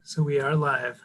So we are live.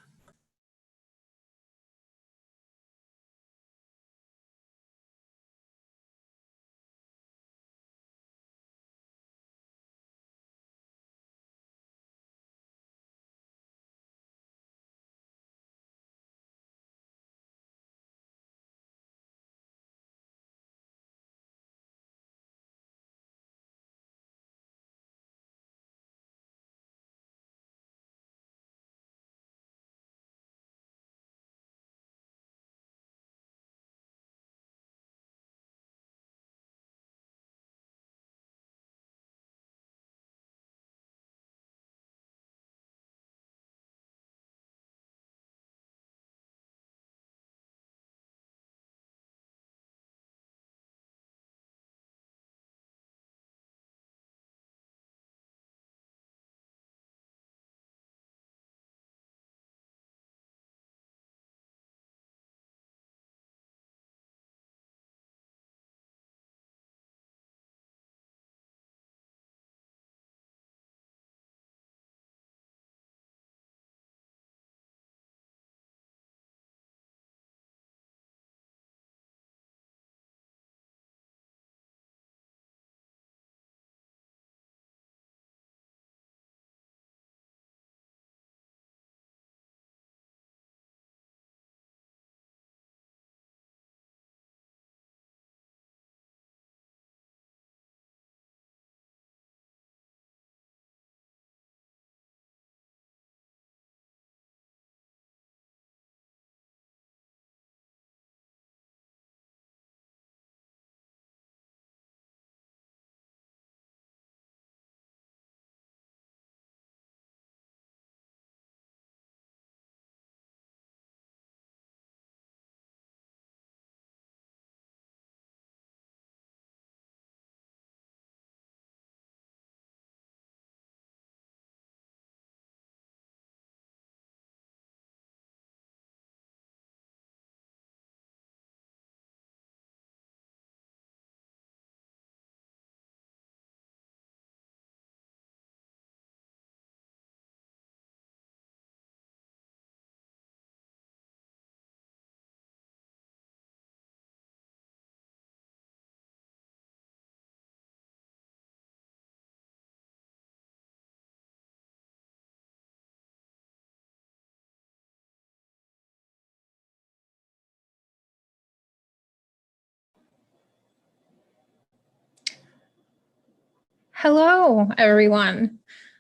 Hello, everyone.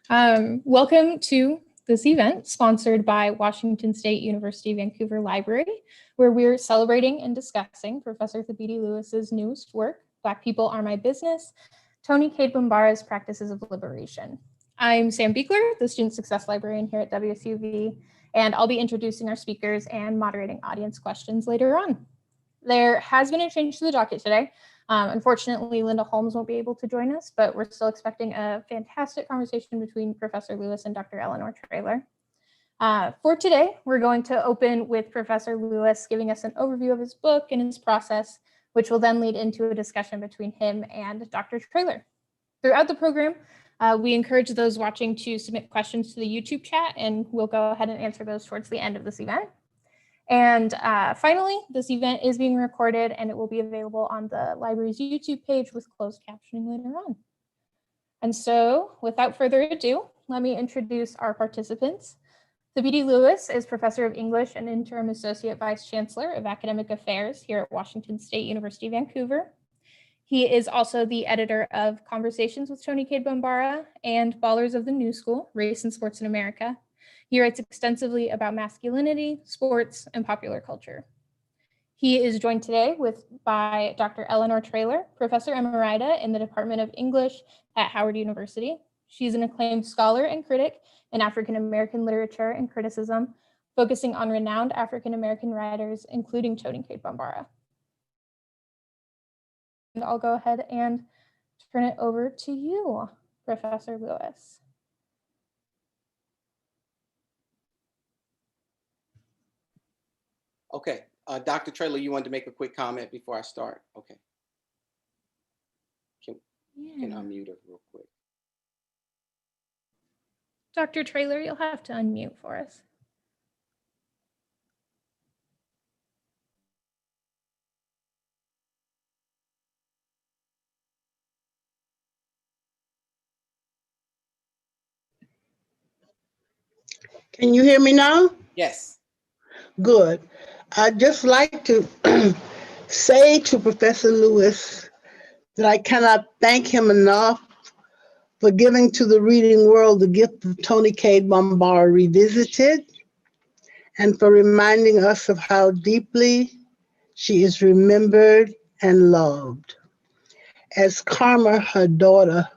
Welcome to this event sponsored by Washington State University Vancouver Library, where we're celebrating and discussing Professor Thabiti Lewis's newest work, Black People Are My Business, Toni Cade Bambara's Practices of Liberation. I'm Sam Beekler, the Student Success Librarian here at WSUV, and I'll be introducing our speakers and moderating audience questions later on. There has been a change to the docket today. Unfortunately, Linda Holmes won't be able to join us, but we're still expecting a fantastic conversation between Professor Lewis and Dr. Eleanor Traylor. For today, we're going to open with Professor Lewis giving us an overview of his book and his process, which will then lead into a discussion between him and Dr. Traylor. Throughout the program, we encourage those watching to submit questions to the YouTube chat, and we'll go ahead and answer those towards the end of this event. And finally, this event is being recorded and it will be available on the library's YouTube page with closed captioning later on. And so without further ado, let me introduce our participants. Thabiti Lewis is Professor of English and Interim Associate Vice Chancellor of Academic Affairs here at Washington State University, Vancouver. He is also the editor of Conversations with Toni Cade Bambara and Ballers of the New School, Race and Sports in America. He writes extensively about masculinity, sports, and popular culture. He is joined today by Dr. Eleanor Traylor, Professor Emerita in the Department of English at Howard University. She's an acclaimed scholar and critic in African American literature and criticism, focusing on renowned African American writers, including Toni Cade Bambara. And I'll go ahead and turn it over to you, Professor Lewis. Okay, Dr. Traylor, you wanted to make a quick comment before I start? Okay. Can unmute her real quick. Dr. Traylor, you'll have to unmute for us. Can you hear me now? Yes. Good. I'd just like to say to Professor Lewis that I cannot thank him enough for giving to the reading world the gift of Toni Cade Bambara Revisited, and for reminding us of how deeply she is remembered and loved. As Karma, her daughter,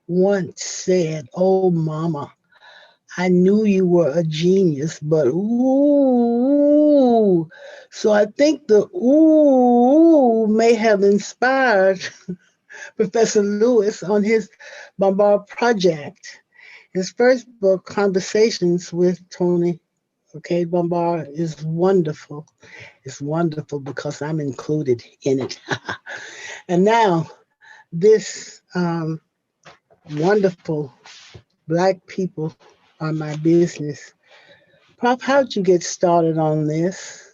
once said, "Oh, Mama, I knew you were a genius, but ooh." So I think the ooh may have inspired Professor Lewis on his Bambara project. His first book, Conversations with Toni Cade Bambara, is wonderful. It's wonderful because I'm included in it. And now, this wonderful Black people are my business. Prof, how'd you get started on this?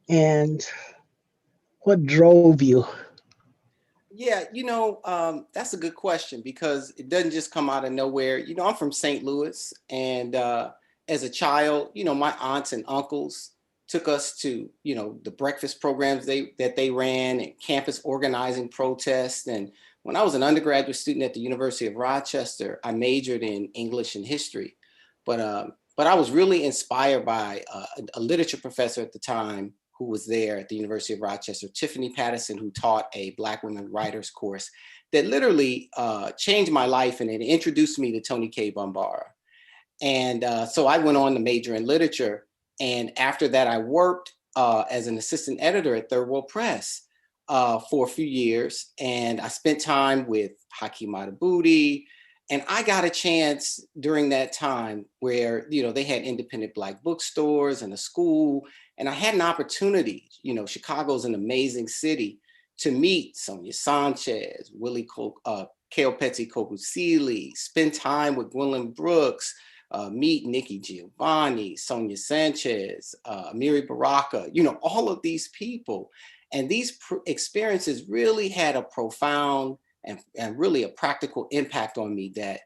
And what drove you? Yeah, that's a good question because it doesn't just come out of nowhere. I'm from St. Louis, and as a child, my aunts and uncles took us to, the breakfast programs that they ran and campus organizing protests. And when I was an undergraduate student at the University of Rochester, I majored in English and history, but I was really inspired by a literature professor at the time who was there at the University of Rochester, Tiffany Patterson, who taught a Black women writers course that literally changed my life, and it introduced me to Toni Cade Bambara. And so I went on to major in literature. And after that, I worked as an assistant editor at Third World Press for a few years. And I spent time with Hakeem Thabiti. And I got a chance during that time where, they had independent Black bookstores and a school. And I had an opportunity, Chicago's an amazing city, to meet Sonia Sanchez, Keopetse Kokusili, spend time with Gwendolyn Brooks, meet Nikki Giovanni, Sonia Sanchez, Amiri Baraka, all of these people. And these experiences really had a profound and really a practical impact on me that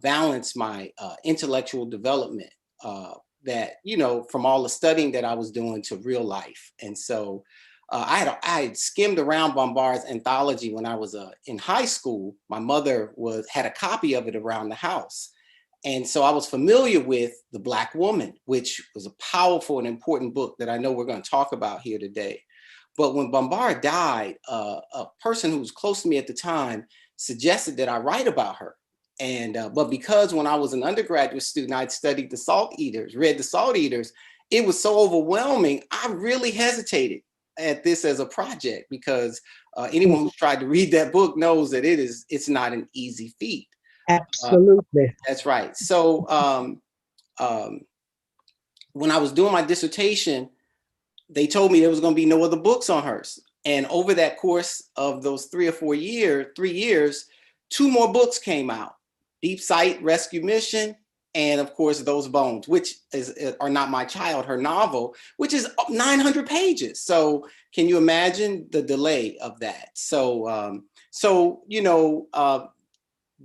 balanced my intellectual development that, from all the studying that I was doing to real life. And so I had skimmed around Bambara's anthology when I was in high school. My mother had a copy of it around the house. And so I was familiar with The Black Woman, which was a powerful and important book that I know we're going to talk about here today. But when Bambara died, a person who was close to me at the time suggested that I write about her. And but because when I was an undergraduate student, I'd studied the Salt Eaters, read the Salt Eaters, it was so overwhelming, I really hesitated at this as a project because anyone who's tried to read that book knows that it's not an easy feat. Absolutely. That's right. So when I was doing my dissertation, they told me there was going to be no other books on hers. And over that course of those 3 years, 2 more books came out: Deep Sight Rescue Mission, and of course, Those Bones, which are not my child, her novel, which is 900 pages. So can you imagine the delay of that? So,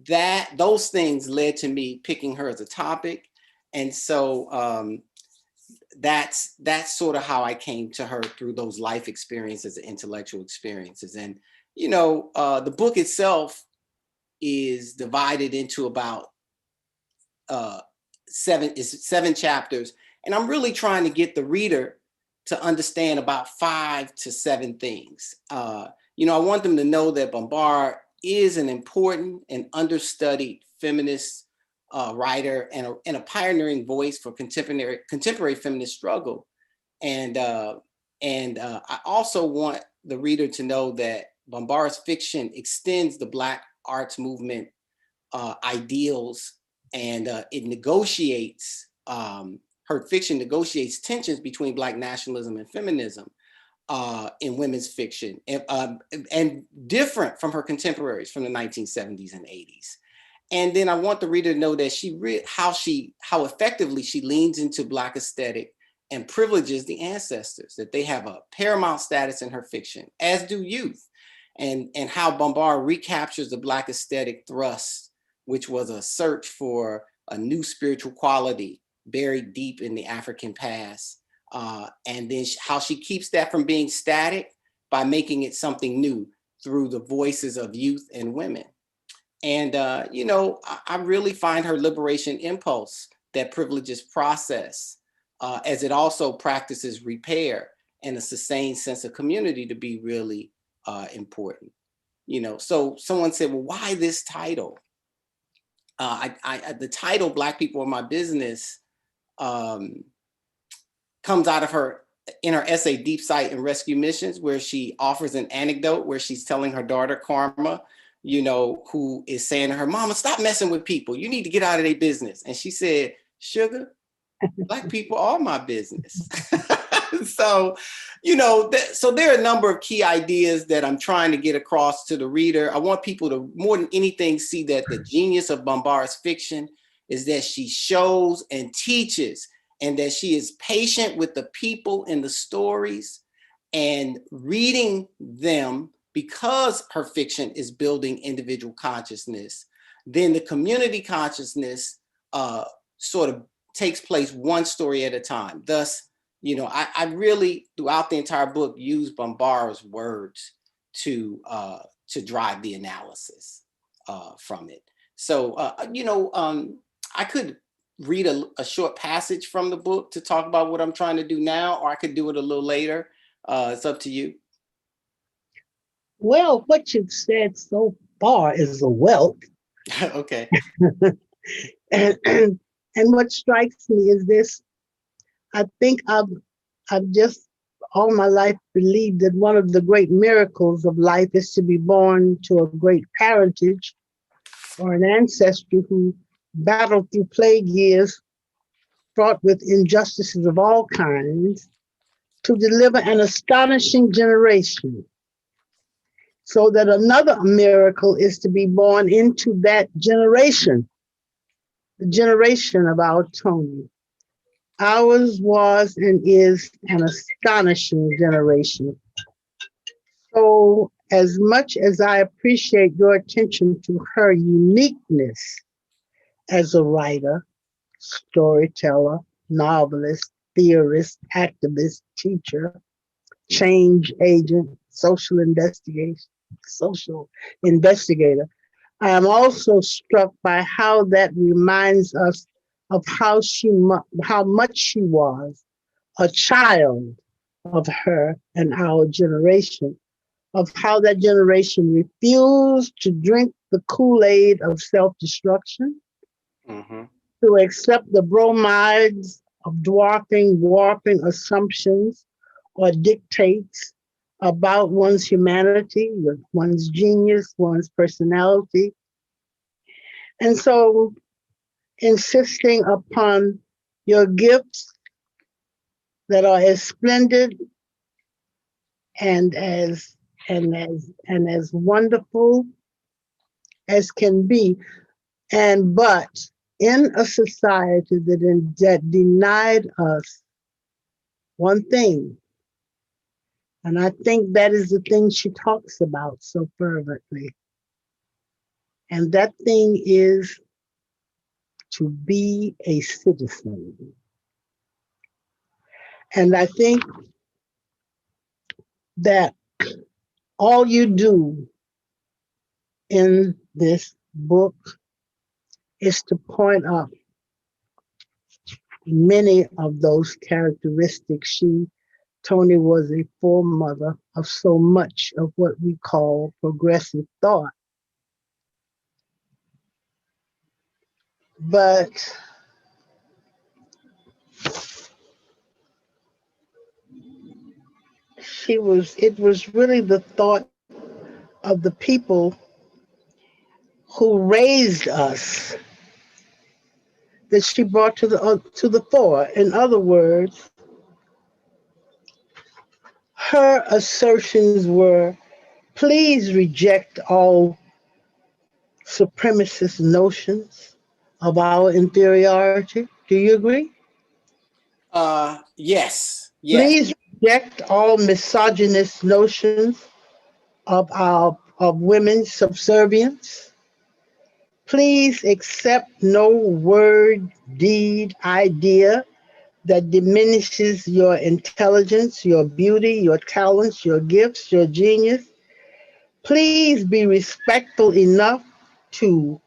that those things led to me picking her as a topic. And so that's sort of how I came to her, through those life experiences and intellectual experiences. And, the book itself is divided into about 7 chapters. And I'm really trying to get the reader to understand about 5 to 7 things. I want them to know that Bambara is an important and understudied feminist writer and a pioneering voice for contemporary feminist struggle. And I also want the reader to know that Bambara's fiction extends the Black arts movement ideals, and it negotiates, her fiction negotiates tensions between Black nationalism and feminism in women's fiction, and different from her contemporaries from the 1970s and 80s. And then I want the reader to know that how effectively she leans into Black aesthetic and privileges the ancestors, that they have a paramount status in her fiction, as do youth, and how Bombard recaptures the Black aesthetic thrust, which was a search for a new spiritual quality buried deep in the African past. And then how she keeps that from being static by making it something new through the voices of youth and women. And, I really find her liberation impulse that privileges process, as it also practices repair and a sustained sense of community to be really important. So someone said, well, why this title? The title, Black People Are My Business, comes out of her in her essay, Deep Sight and Rescue Missions, where she offers an anecdote where she's telling her daughter, Karma, who is saying to her, Mama, stop messing with people. You need to get out of their business. And she said, Sugar, Black people are my business. So, so there are a number of key ideas that I'm trying to get across to the reader. I want people to, more than anything, see that the genius of Bombard's fiction is that she shows and teaches, and that she is patient with the people in the stories and reading them, because her fiction is building individual consciousness. Then the community consciousness sort of takes place one story at a time. Thus, I really, throughout the entire book, use Bombard's words to drive the analysis from it. So, I could read a short passage from the book to talk about what I'm trying to do now, or I could do it a little later. It's up to you. Well, what you've said so far is a wealth. Okay. and what strikes me is this. I think I've just all my life believed that one of the great miracles of life is to be born to a great parentage or an ancestry who battled through plague years fraught with injustices of all kinds to deliver an astonishing generation, so that another miracle is to be born into that generation, the generation of our Tony. Ours was and is an astonishing generation. So as much as I appreciate your attention to her uniqueness as a writer, storyteller, novelist, theorist, activist, teacher, change agent, social investigator, I am also struck by how that reminds us of how much she was a child of her and our generation, of how that generation refused to drink the Kool-Aid of self-destruction, to accept the bromides of warping assumptions or dictates about one's humanity, one's genius, one's personality. And so insisting upon your gifts that are as splendid and as wonderful as can be, but in a society that denied us one thing, and I think that is the thing she talks about so fervently, and that thing is to be a citizen. And I think that all you do in this book is to point up many of those characteristics. Toni was a foremother of so much of what we call progressive thought. But it was really the thought of the people who raised us that she brought to the fore. In other words, her assertions were, please reject all supremacist notions of our inferiority. Do you agree? Yes, yes. Please reject all misogynist notions of women's subservience. Please accept no word, deed, idea that diminishes your intelligence, your beauty, your talents, your gifts, your genius. Please be respectful enough to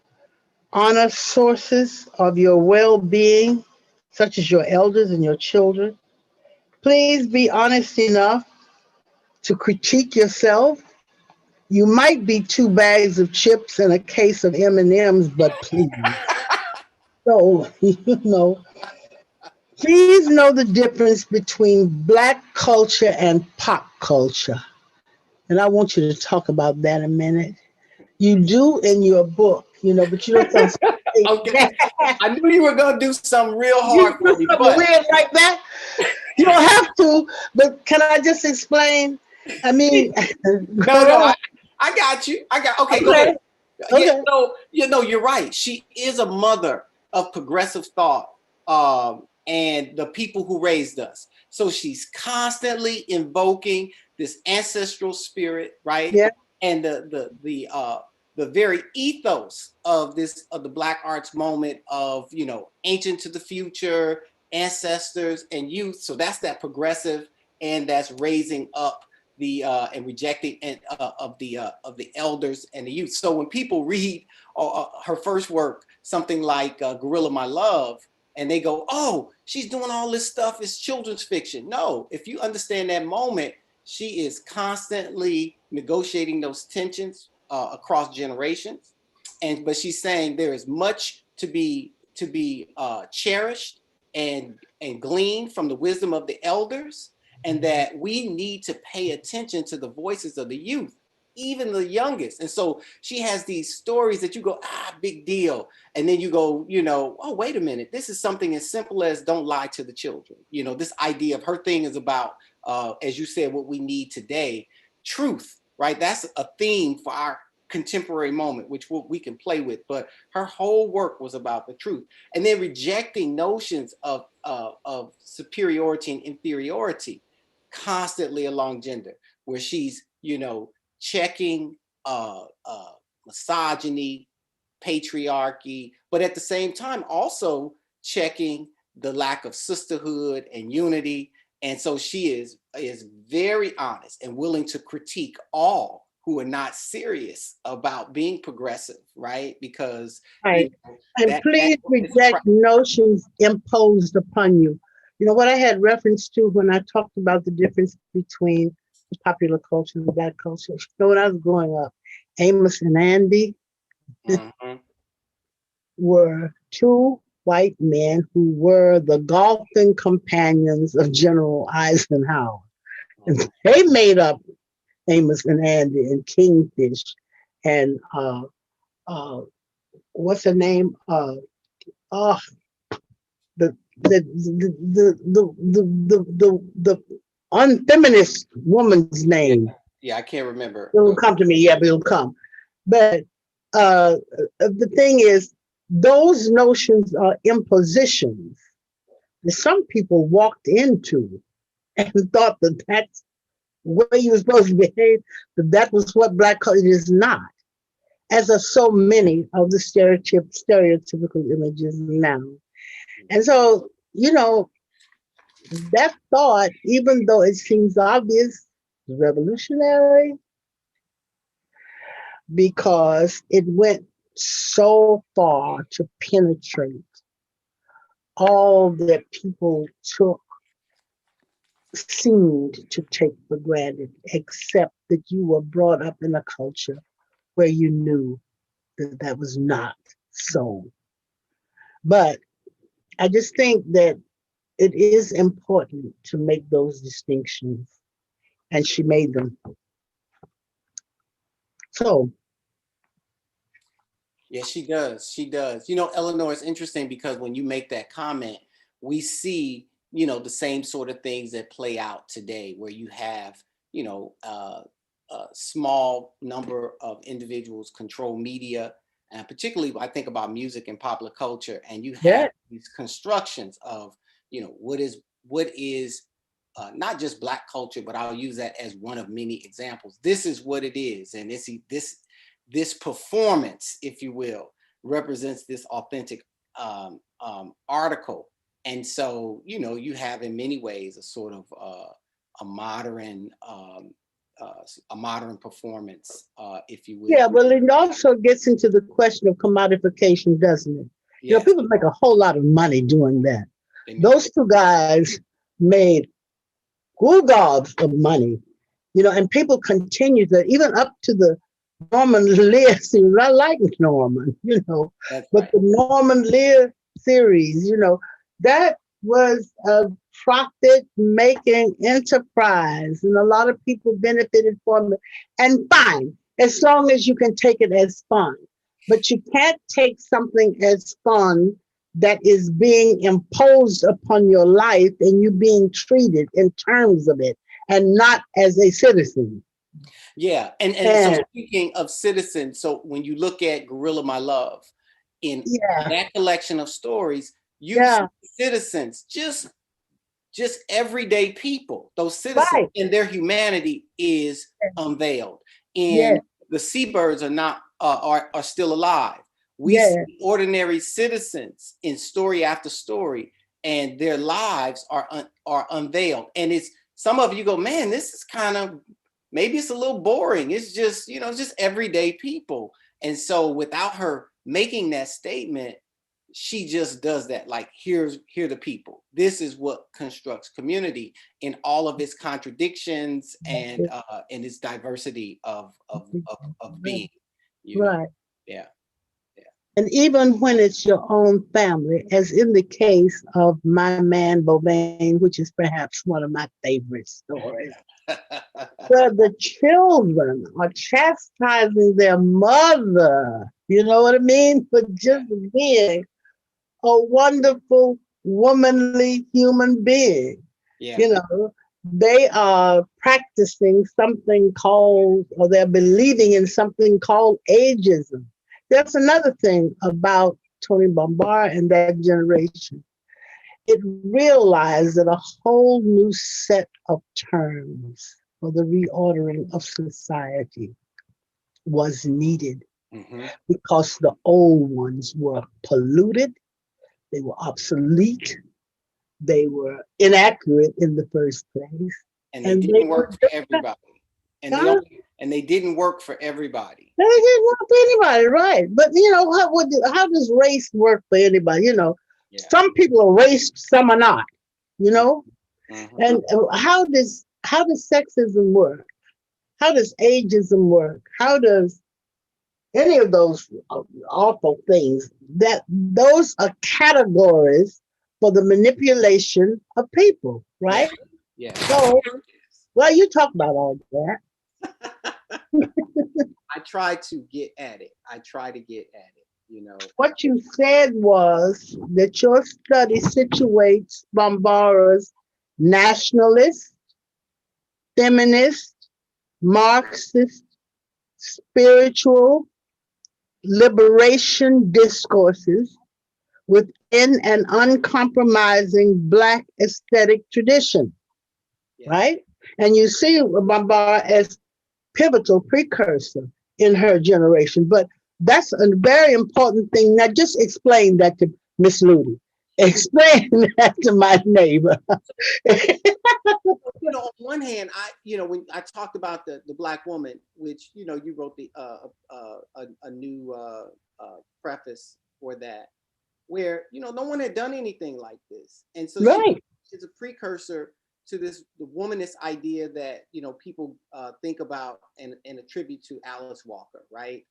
honor sources of your well being, such as your elders and your children. Please be honest enough to critique yourself. You might be two bags of chips and a case of M&Ms, but please. So, please know the difference between black culture and pop culture. And I want you to talk about that a minute. You do in your book, but you don't sound so Okay. I knew you were gonna do something real you hard do for me, something but weird like that. You don't have to, but can I just explain? I mean, no, go no, on. I got you. Okay, go Okay, ahead. Yeah, okay. so you're right. She is a mother of progressive thought, and the people who raised us. So she's constantly invoking this ancestral spirit, right? Yeah, And the very ethos of the Black arts moment of ancient to the future, ancestors and youth. So that's that progressive, and that's raising up the and rejecting and of the elders and the youth. So when people read her first work, something like Gorilla My Love, and they go, "Oh, she's doing all this stuff. It's children's fiction." No, if you understand that moment, she is constantly negotiating those tensions across generations, but she's saying there is much to be cherished and gleaned from the wisdom of the elders, and that we need to pay attention to the voices of the youth, even the youngest. And so she has these stories that you go, big deal. And then you go, oh, wait a minute. This is something as simple as don't lie to the children. This idea of her thing is about, as you said, what we need today, truth, right? That's a theme for our contemporary moment, which we can play with. But her whole work was about the truth. And then rejecting notions of superiority and inferiority constantly along gender, where she's checking misogyny, patriarchy, but at the same time also checking the lack of sisterhood and unity. And so she is very honest and willing to critique all who are not serious about being progressive, right? Because right. And that please is a reject notions imposed upon you. You know what I had reference to when I talked about the difference between the popular culture and the black culture. When I was growing up, Amos and Andy Mhm. were two white men who were the golfing companions of General Eisenhower. And they made up Amos and Andy and Kingfish and uh, what's her name? Uh, the unfeminist woman's Yeah, name. yeah, I can't remember. It'll come to me. Yeah, but it'll come. But the thing is, those notions are impositions that some people walked into and thought that that's the way you were supposed to behave, that was what black culture is not, as are so many of the stereotypical images now. And so, that thought, even though it seems obvious, is revolutionary because it went so far to penetrate all that people seemed to take for granted, except that you were brought up in a culture where you knew that that was not so. But I just think that it is important to make those distinctions, and she made them. So, Yes, she does. She does. Eleanor, it's interesting because when you make that comment, we see, the same sort of things that play out today, where you have, a small number of individuals control media, And particularly I think about music and popular culture, and you Yeah. have these constructions of, what is not just Black culture, but I'll use that as one of many examples. This is what it is, and this performance, if you will, represents this authentic article. And so, you have in many ways a sort of a modern performance, if you will. Yeah, well, it also gets into the question of commodification, doesn't it? Yes. People make a whole lot of money doing that. Amen. Those two guys made good gobs of money, and people continue to, even up to the Norman Lear series. I like Norman, That's but right. the Norman Lear series, that was a profit-making enterprise, and a lot of people benefited from it. And fine, as long as you can take it as fun. But you can't take something as fun that is being imposed upon your life and you being treated in terms of it and not as a citizen. Yeah, and so speaking of citizens, so when you look at Gorilla My Love, in that collection of stories, you see citizens, just everyday people. Those citizens and their humanity is unveiled. And the seabirds are not are still alive. We see ordinary citizens in story after story, and their lives are unveiled. And it's, some of you go, man, this is kind of, maybe it's a little boring. It's just, just everyday people. And so without her making that statement, she just does that. Like, here the people. This is what constructs community in all of its contradictions and its diversity of being. Right. Yeah. And even when it's your own family, as in the case of My Man Bovain, which is perhaps one of my favorite stories, where the children are chastising their mother, you know what I mean, for just being a wonderful, womanly human being. Yeah. They are practicing something called, or they're believing in something called ageism. That's another thing about Tony Bombard and that generation. It realized that a whole new set of terms for the reordering of society was needed, because the old ones were polluted, they were obsolete, they were inaccurate in the first place. And they didn't work for everybody. And they didn't work for everybody. They didn't work for anybody, right? But how does race work for anybody? Some people are raced, some are not. And how does sexism work? How does ageism work? How does any of those awful things? Those are categories for the manipulation of people, right? Yeah. So, well, you talk about all that. I try to get at it. What you said was that your study situates Bombara's nationalist, feminist, Marxist, spiritual, liberation discourses within an uncompromising Black aesthetic tradition, right? And you see Bombara as pivotal precursor in her generation. But that's a very important thing. Now, just explain that to Miss Ludy. Explain that to my neighbor. On one hand, when I talked about the Black woman, which you wrote a new preface for that, where no one had done anything like this, and so she's a precursor to the womanist idea that people think about and attribute to Alice Walker, right?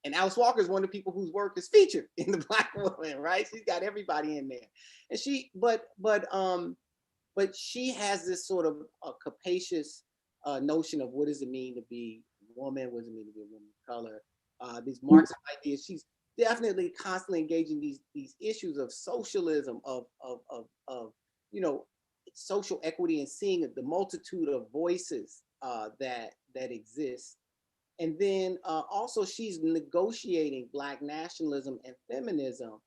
And Alice Walker is one of the people whose work is featured in the Black woman, right? She's got everybody in there, and but she has this sort of capacious notion of what does it mean to be a woman, what does it mean to be a woman of color, these Marxist ideas. She's definitely constantly engaging these issues of socialism, of social equity, and seeing the multitude of voices that exist. And then also she's negotiating Black nationalism and feminism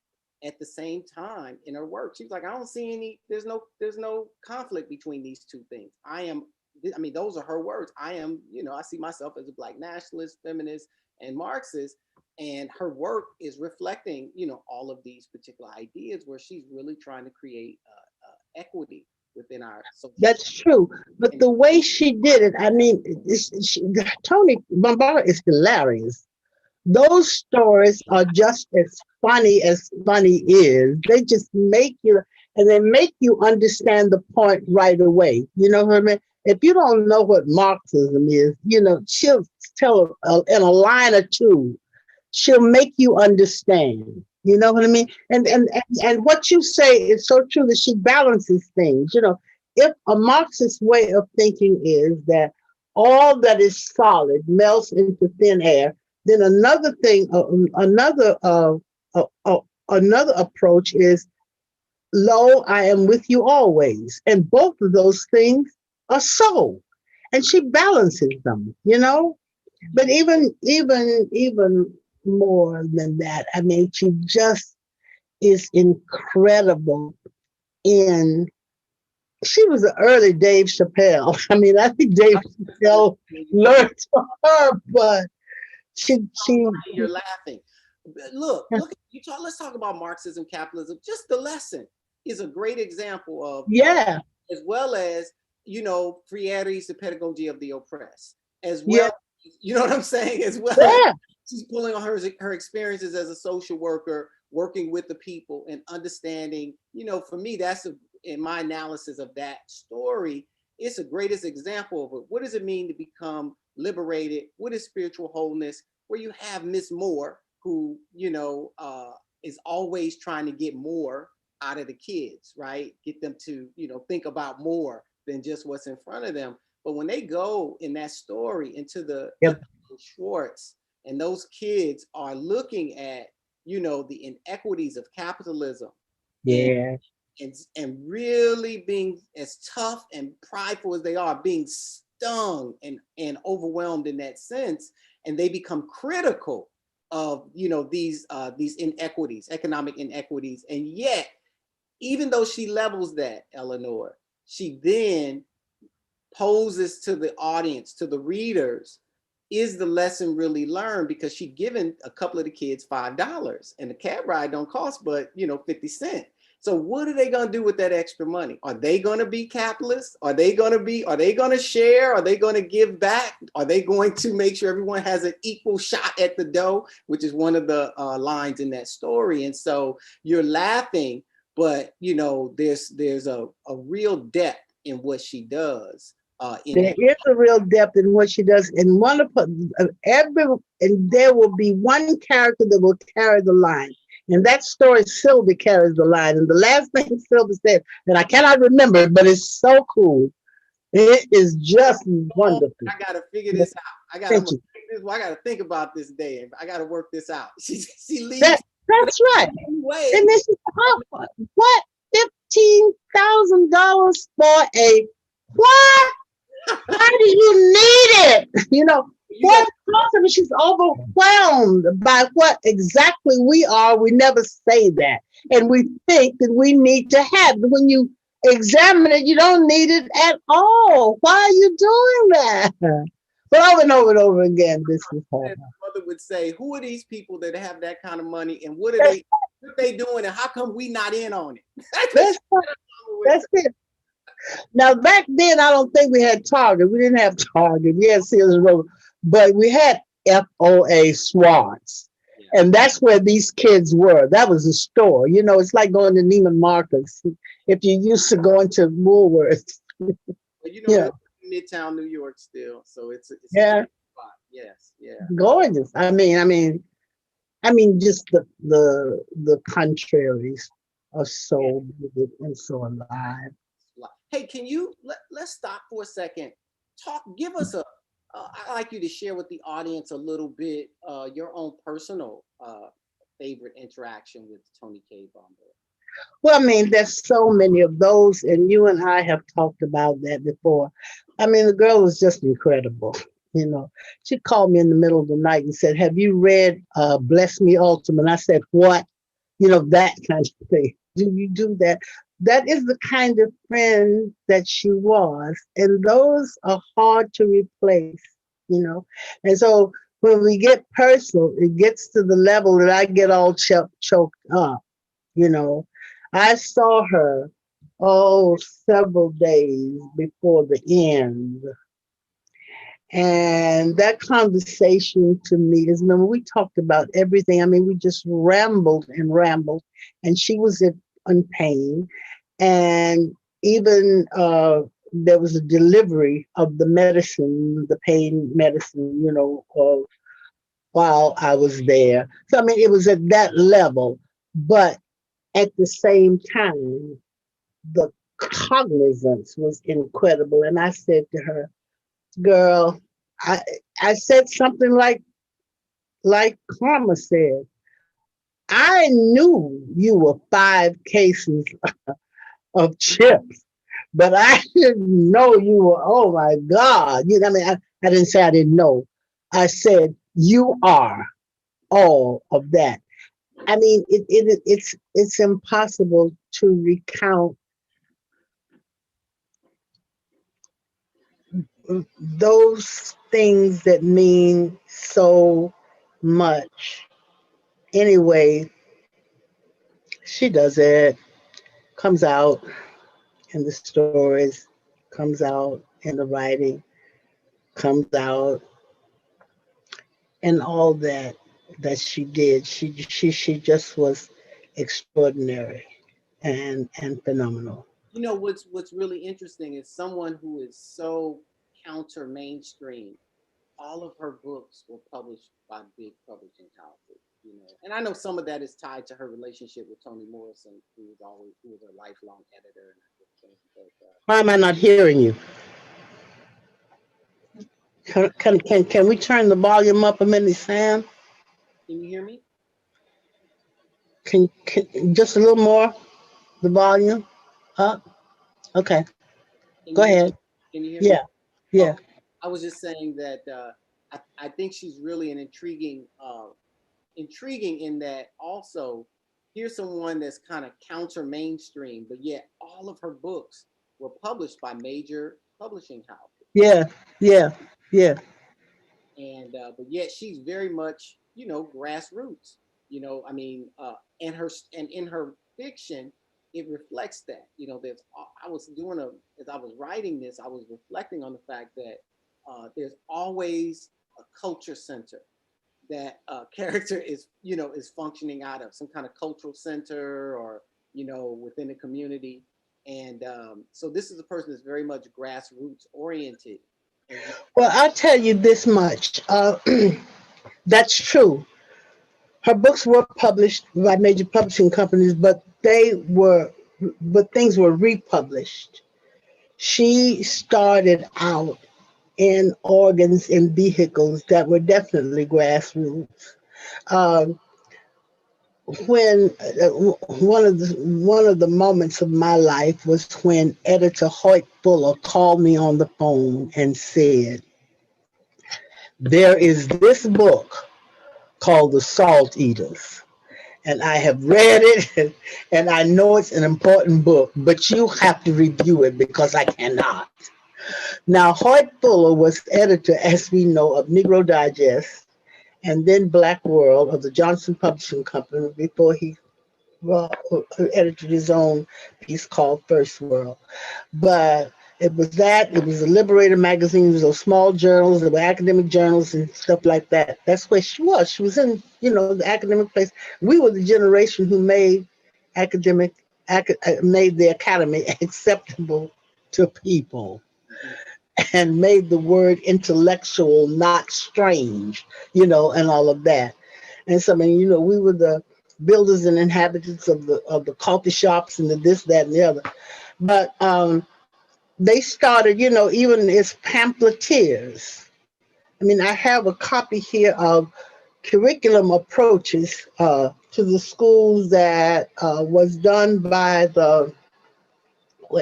at the same time in her work. She's like, I don't see any, there's no conflict between these two things. I mean, those are her words. I am, I see myself as a Black nationalist, feminist, and Marxist. And her work is reflecting, all of these particular ideas where she's really trying to create equity within our social. That's true. But the way she did it, I mean, Tony Bombara is hilarious. Those stories are just as funny is. They just make you, and they make you understand the point right away. You know what I mean? If you don't know what Marxism is, she'll tell in a line or two, she'll make you understand. You know what I mean? And what you say is so true that she balances things. If a Marxist way of thinking is that all that is solid melts into thin air, then another thing, another approach is, lo, I am with you always. And both of those things are so. And she balances them, But even more than that, I mean, she just is incredible she was an early Dave Chappelle. I mean, I think Dave Chappelle learned from her, but you're laughing. Look, let's talk about Marxism, capitalism. Just the lesson is a great example of, as well as, Freire, the pedagogy of the oppressed, as well. You know what I'm saying? As well, she's pulling on her experiences as a social worker, working with the people and understanding, for me, that's in my analysis of that story, it's the greatest example of it. What does it mean to become liberated? What is spiritual wholeness? Where you have Miss Moore, who, is always trying to get more out of the kids, right? Get them to, think about more than just what's in front of them. But when they go in that story into the Schwartz, and those kids are looking at, the inequities of capitalism, and really being as tough and prideful as they are, being stung and overwhelmed in that sense, and they become critical of these inequities, economic inequities, and yet, even though she levels that, Eleanor, she then poses to the audience, to the readers, is the lesson really learned? Because she'd given a couple of the kids $5, and the cab ride don't cost but 50 cents. So what are they going to do with that extra money? Are they going to be capitalists? Are they going to share? Are they going to give back? Are they going to make sure everyone has an equal shot at the dough, which is one of the lines in that story? And so you're laughing, but there's a real depth in what she does. There is a real depth in what she does, and and there will be one character that will carry the line. And that story, Sylvie carries the line. And the last thing Sylvie said, that I cannot remember, but it's so cool. It is just wonderful. I gotta figure this out. I gotta think about this day. I gotta work this out. She leaves. That's right. Anyway. And this is what $15,000 for a what? Why do you need it? What possible? She's overwhelmed by what exactly we are. We never say that. And we think that we need to have it. When you examine it, you don't need it at all. Why are you doing that? But over and over and over again, this is hard. Mother would say, who are these people that have that kind of money, and what are they doing, and how come we not in on it? That's it. Now, back then, I don't think we had Target. We didn't have Target. We had Sears Road, but we had FOA Swartz. Yeah. And that's where these kids were. That was a store. It's like going to Neiman Marcus. If you used to go into Woolworths. Well, Midtown New York still. So it's a spot. Yes, yeah. Gorgeous. I mean, just the contraries are so vivid and so alive. Hey, can you let's stop for a second. Give us I'd like you to share with the audience a little bit your own personal favorite interaction with Toni Cade Bambara. Well, I mean, there's so many of those, and you and I have talked about that before. I mean, the girl was just incredible. You know, she called me in the middle of the night and said, "Have you read Bless Me Ultimate?" I said, "What?" You know, that kind of thing. Do you do that? That is the kind of friend that she was. And those are hard to replace, you know. And so when we get personal, it gets to the level that I get all choked up, you know. I saw her, several days before the end. And that conversation to me is, remember, we talked about everything. I mean, we just rambled and rambled, and she was in pain. And even there was a delivery of the medicine, the pain medicine, you know, while I was there. So, I mean, it was at that level. But at the same time, the cognizance was incredible. And I said to her, "Girl," I I said something like Karma said, "I knew you were 5 cases of chips, but I didn't know you were, oh my God." You know, I mean, I didn't say I didn't know. I said, "You are all of that." I mean, it's impossible to recount those things that mean so much. Anyway, she does it, comes out in the stories, comes out in the writing, comes out in all that she did. She just was extraordinary and phenomenal. You know what's really interesting is someone who is so counter mainstream. All of her books were published by big publishing houses. You know, and I know some of that is tied to her relationship with Toni Morrison, who was her lifelong editor and everything. But Why am I not hearing you? Can we turn the volume up a minute, Sam? can you hear me? Can just a little more the volume up? Okay, Can go you hear me? ahead. Can you hear me? Yeah, yeah. Oh, I was just saying that I think she's really an intriguing in that also here's someone that's kind of counter mainstream, but yet all of her books were published by major publishing houses, Yeah, yeah, yeah. and but yet she's very much grassroots. I mean, and in her fiction, it reflects that. There's I was doing a as I was writing this, I was reflecting on the fact that there's always a culture center that character is functioning out of some kind of cultural center or within a community, and so this is a person that's very much grassroots oriented. And Well, I'll tell you this much. That's true. Her books were published by major publishing companies, but things were republished. She started out in organs and vehicles that were definitely grassroots. Um, when one of the moments of my life was when editor Hoyt Fuller called me on the phone and said, "There is this book called The Salt Eaters, and I have read it, and I know it's an important book, but you have to review it because I cannot." Now, Hoyt Fuller was editor, as we know, of Negro Digest and then Black World of the Johnson Publishing Company before he well, edited his own piece called First World. But it was a Liberator magazine, it was those small journals, there were academic journals and stuff like that. That's where she was. She was in, the academic place. We were the generation who made made the academy acceptable to people and made the word intellectual not strange, and all of that. And so, I mean, we were the builders and inhabitants of the coffee shops and the this, that, and the other. But they started, even as pamphleteers. I mean, I have a copy here of curriculum approaches to the schools that was done by the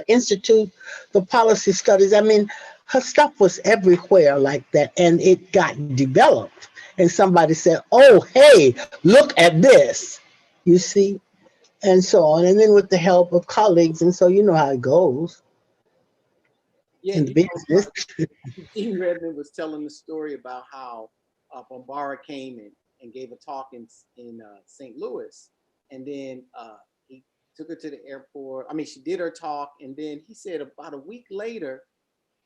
Institute for Policy Studies. I mean, her stuff was everywhere like that, and it got developed. And somebody said, "Oh, hey, look at this," you see, and so on. And then with the help of colleagues, and so you know how it goes Yeah, in the business. Dean Redmond was telling the story about how Bombara came and gave a talk in St. Louis, and then he took her to the airport. I mean, she did her talk, and then he said about a week later,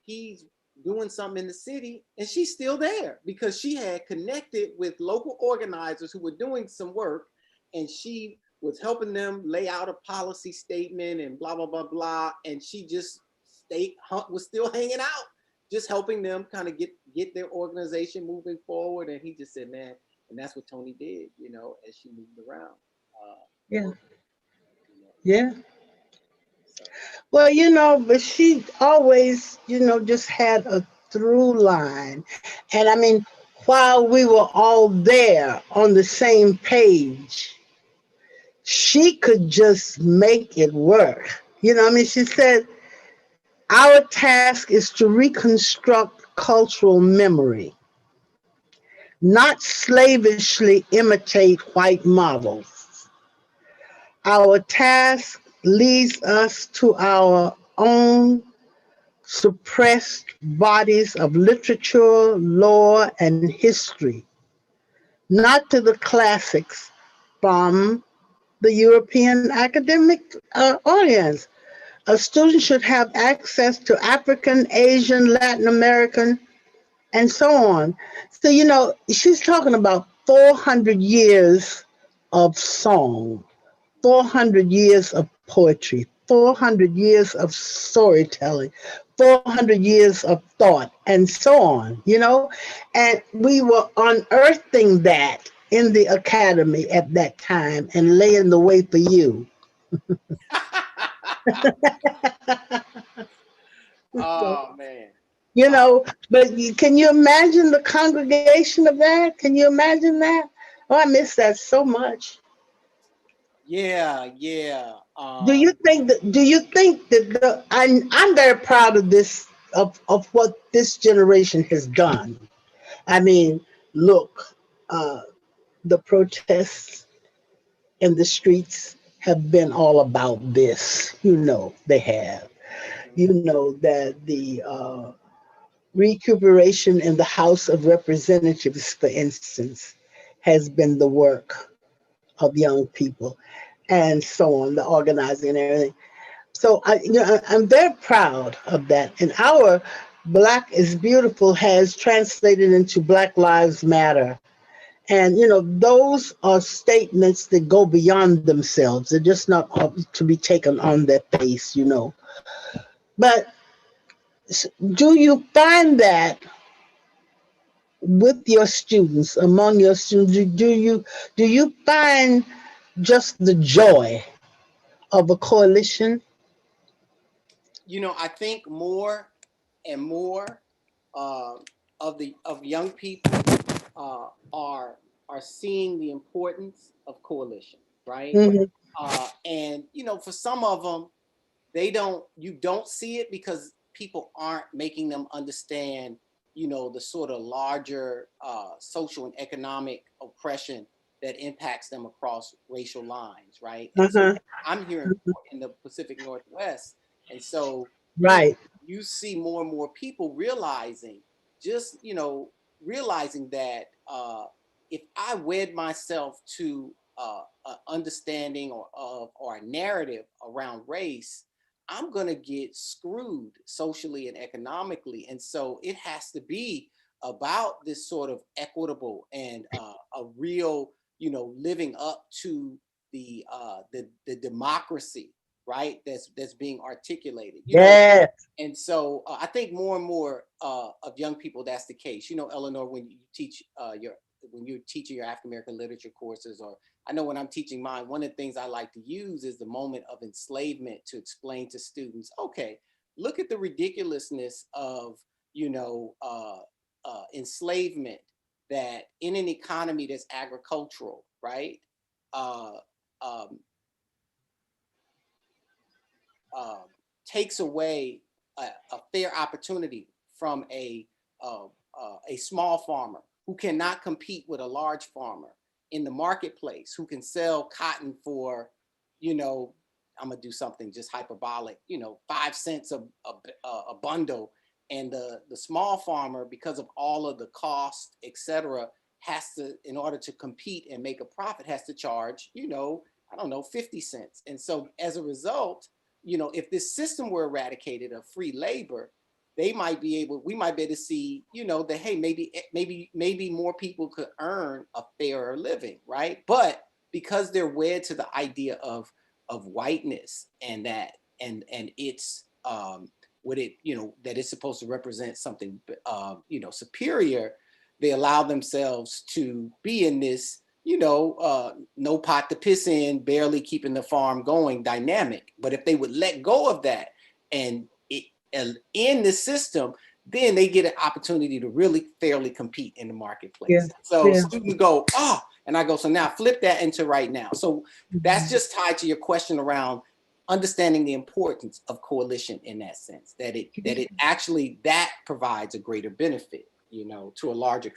he's doing something in the city, and she's still there because she had connected with local organizers who were doing some work, and she was helping them lay out a policy statement and blah blah blah blah, and she just was still hanging out, just helping them kind of get their organization moving forward. And he just said, man, and that's what Toni did, you know, as she moved around. Yeah, You know, yeah. so. Well, you know, but she always, you know, just had a through line. And I mean, while we were all there on the same page, she could just make it work. You know, I mean, she said, our task is to reconstruct cultural memory, not slavishly imitate white models. Our task leads us to our own suppressed bodies of literature, lore, and history, not to the classics from the European academic audience. A student should have access to African, Asian, Latin American, and so on. So, you know, she's talking about 400 years of song, 400 years of poetry, 400 years of storytelling, 400 years of thought, and so on, you know? And we were unearthing that in the academy at that time and laying the way for you. So, Oh man. you know, but can you imagine the congregation of that? Can you imagine that? Oh, I miss that so much. Yeah, yeah. Do you think that I'm very proud of this of what this generation has done. I mean, look, uh, the protests in the streets have been all about this. You know, they have. You know that the recuperation in the House of Representatives, for instance, has been the work of young people, and so on, the organizing and everything. So I'm very proud of that. And our Black is Beautiful has translated into Black Lives Matter. And you know, those are statements that go beyond themselves. They're just not to be taken on their face, you know. But do you find that with your students, among your students, do you find just the joy of a coalition? You know, I think more and more uh, of young people are seeing the importance of coalition, right? Hmm. And you know, for some of them, you don't see it because people aren't making them understand, you know, the sort of larger social and economic oppression that impacts them across racial lines, right? And so Uh-huh. I'm here in the Pacific Northwest, and so Right. you see more and more people realizing, just realizing that if I wed myself to understanding or a narrative around race, I'm going to get screwed socially and economically. And so it has to be about this sort of equitable and a real, living up to the democracy, right? That's being articulated, Yes. and so I think more and more of young people, that's the case. You know, Eleanor, when you teach when you're teaching your African American literature courses, or I know when I'm teaching mine, one of the things I like to use is the moment of enslavement to explain to students, okay, look at the ridiculousness of, enslavement, that in an economy that's agricultural, right? Uh, um, um, Takes away a fair opportunity from a small farmer who cannot compete with a large farmer in the marketplace, who can sell cotton for, I'm gonna do something just hyperbolic, 5 cents a bundle, and the small farmer, because of all of the cost, et cetera, has to, in order to compete and make a profit, has to charge, 50 cents. And so as a result, if this system were eradicated of free labor, we might be able to see, that, hey, maybe more people could earn a fairer living, right? But because they're wed to the idea of whiteness, and that, and it's what it, that it's supposed to represent something, superior, they allow themselves to be in this, no pot to piss in, barely keeping the farm going dynamic. But if they would let go of that and in the system, then they get an opportunity to really fairly compete in the marketplace. Yeah. So students go, and I go, so now flip that into right now. So that's just tied to your question around understanding the importance of coalition in that sense, that it actually, that provides a greater benefit, to a larger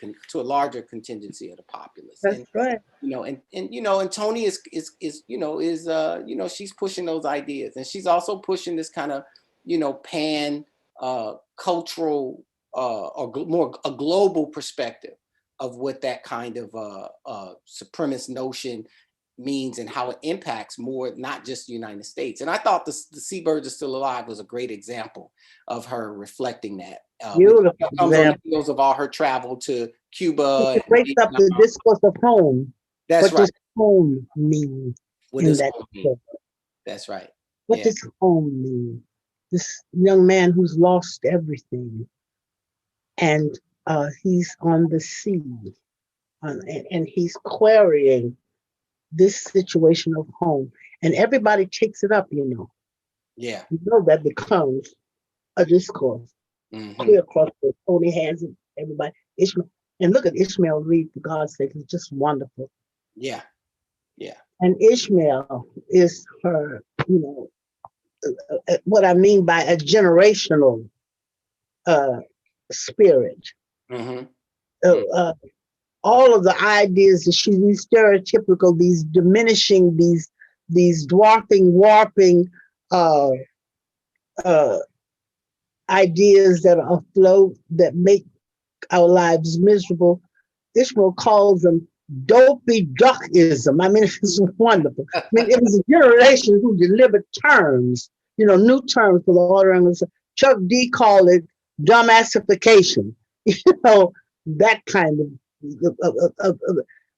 contingency of the populace. That's right. And Toni is she's pushing those ideas, and she's also pushing this kind of, pan cultural or more a global perspective of what that kind of supremacist notion means and how it impacts more, not just the United States. And I thought the Seabirds Are Still Alive was a great example of her reflecting that. Beautiful comes on the heels of all her travel to Cuba. It breaks up the discourse of home. That's what right. Does home mean? What does home mean? That's right. What does home mean? This young man who's lost everything, and he's on the sea, and he's querying this situation of home, and everybody takes it up. Yeah. That becomes a discourse. Clear across the Tony hands and everybody. Ishmael, and look at Ishmael Reed, for God's sake, it's just wonderful. Yeah. And Ishmael is her, what I mean by a generational spirit. All of the ideas that she's these stereotypical, these diminishing, these dwarfing, warping ideas that are afloat that make our lives miserable. Ishmael calls them dopey duckism. I mean, it's wonderful. I mean, it was a generation who delivered terms, new terms for the order. And Chuck D called it dumbassification, that kind of.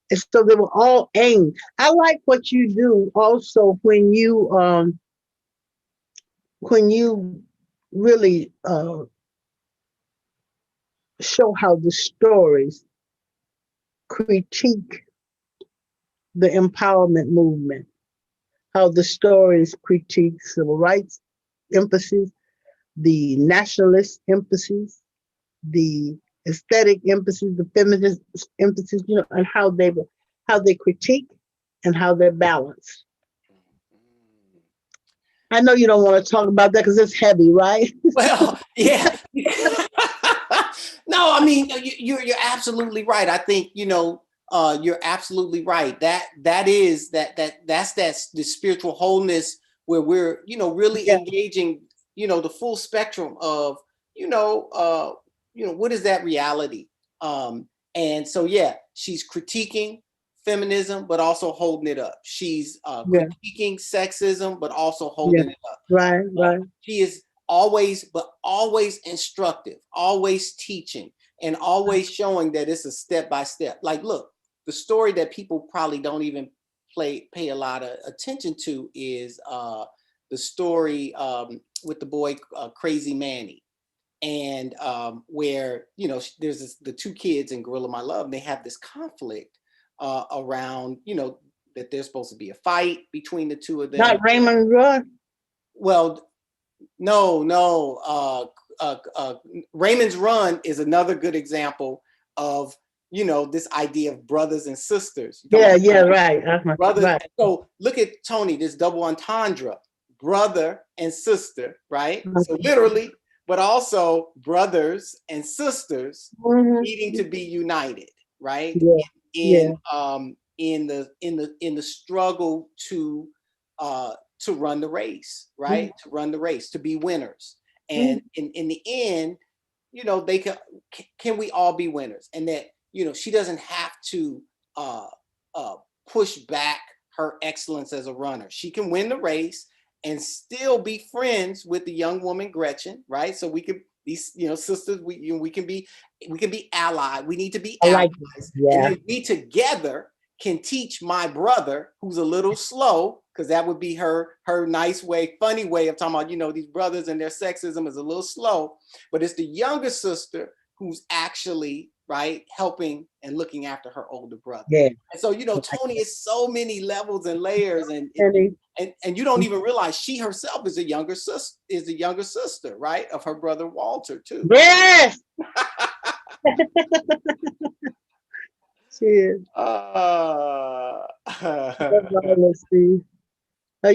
And so they were all aimed. I like what you do also when you really show how the stories critique the empowerment movement, how the stories critique civil rights emphasis, the nationalist emphasis, the aesthetic emphasis, the feminist emphasis, and how they critique and how they're balanced. I know you don't want to talk about that because it's heavy, right? Well, yeah. No, I mean, you're absolutely right. I think, you're absolutely right. That's the spiritual wholeness where we're, really engaging, the full spectrum of, what is that reality? And so, she's critiquing feminism, but also holding it up. She's critiquing sexism, but also holding it up. Right. She is always instructive, always teaching, and always showing that it's a step by step. Like, look, the story that people probably don't even pay a lot of attention to is the story with the boy Crazy Manny. And where, there's the two kids in Gorilla My Love, and they have this conflict around, that there's supposed to be a fight between the two of them. Not Raymond Run? Well, no. Raymond's Run is another good example of, this idea of brothers and sisters. Right. Brothers. Right. So look at Toni, this double entendre, brother and sister, right? So literally, but also brothers and sisters Mhm. needing to be united, right? Yeah. In Yeah. in the struggle to run the race, right? To run the race, to be winners. And in the end, you know, they can we all be winners? And that, you know, she doesn't have to uh, push back her excellence as a runner. She can win the race and still be friends with the young woman Gretchen, right? So we could these, you know, sisters, we can be allied. We need to be I allies, like it. and Yeah. then we together can teach my brother who's a little slow, because that would be her nice way, funny way of talking about, you know, these brothers and their sexism is a little slow, but it's the younger sister who's actually, right, helping and looking after her older brother. Yeah. And so, you know, Tony is so many levels and layers, and And you don't even realize she herself is a younger sister, right, of her brother Walter too. yes. She is. Steve.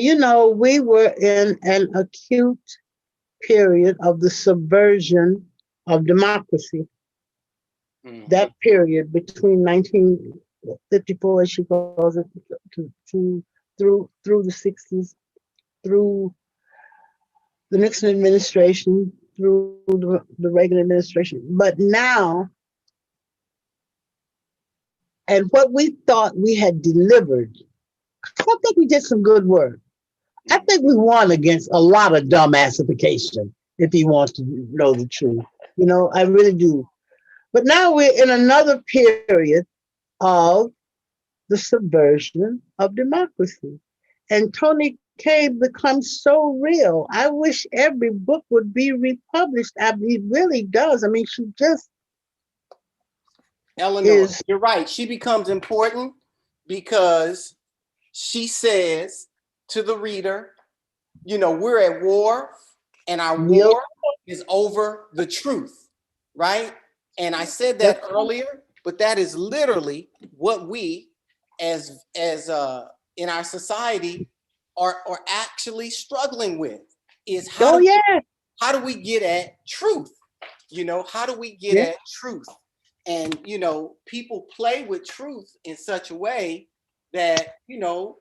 You know, we were in an acute period of the subversion of democracy. That period between 1954, as she calls it, through the 60s, through the Nixon administration, through the Reagan administration. But now, and what we thought we had delivered, I think we did some good work. I think we won against a lot of dumbassification, if you want to know the truth. You know, I really do. But now we're in another period of the subversion of democracy. And Tony K becomes so real. I wish every book would be republished. I mean, it really does. I mean, she just Eleanor, is. you're right. She becomes important because she says to the reader, you know, we're at war, and our Yep. war is over the truth, right? And I said that earlier, but that is literally what we as in our society are actually struggling with, is Oh, yeah. how do we get at truth? You know, how do we get Yeah. at truth? And, you know, people play with truth in such a way that, you know,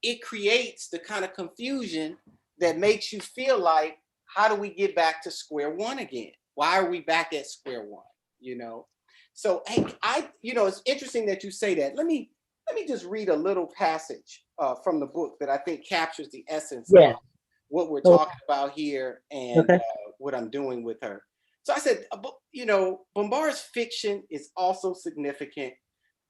it creates the kind of confusion that makes you feel like, how do we get back to square one again? Why are we back at square one? You know? So, hey, you know, it's interesting that you say that. Let me just read a little passage from the book that I think captures the essence Yeah. of what we're Oh, talking about here, and okay. what I'm doing with her. So I said, you know, Bombar's fiction is also significant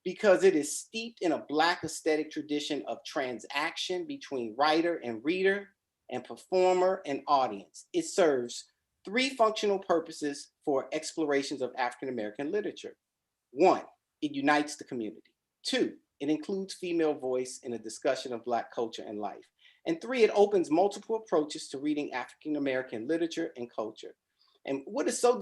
because it is steeped in a Black aesthetic tradition of transaction between writer and reader, and performer and audience. It serves three functional purposes for explorations of African American literature. One, it unites the community. Two, it includes female voice in a discussion of Black culture and life. And three, it opens multiple approaches to reading African American literature and culture. And what is so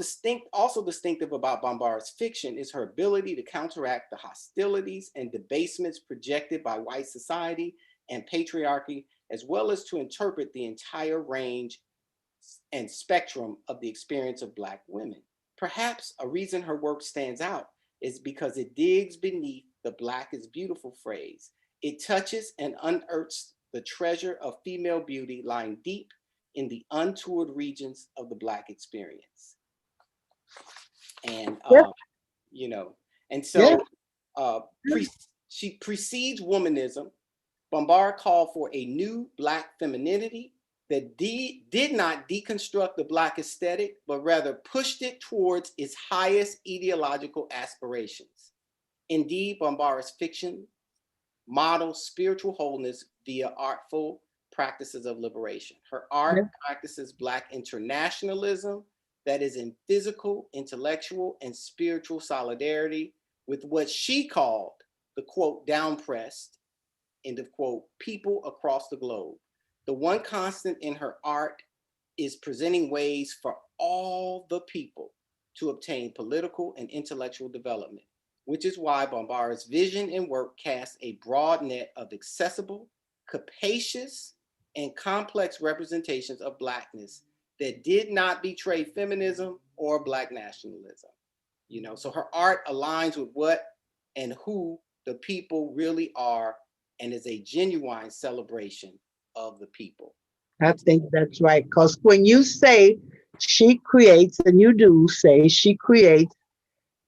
also distinctive about Bombar's fiction is her ability to counteract the hostilities and debasements projected by white society and patriarchy, as well as to interpret the entire range and spectrum of the experience of Black women. Perhaps a reason her work stands out is because it digs beneath the Black is beautiful phrase. It touches and unearths the treasure of female beauty lying deep in the untoured regions of the Black experience. And, Yeah. you know, and Yeah. so she precedes womanism. Bombard called for a new Black femininity that did not deconstruct the Black aesthetic, but rather pushed it towards its highest ideological aspirations. Indeed, Bombard's fiction models spiritual wholeness via artful practices of liberation. Her art Yeah. practices Black internationalism that is in physical, intellectual, and spiritual solidarity with what she called the quote, downpressed, end of quote, people across the globe. The one constant in her art is presenting ways for all the people to obtain political and intellectual development, which is why Bombar's vision and work cast a broad net of accessible, capacious, and complex representations of Blackness that did not betray feminism or Black nationalism. So her art aligns with what and who the people really are, and is a genuine celebration of the people. I think that's right. Because when you say she creates, and you do say she creates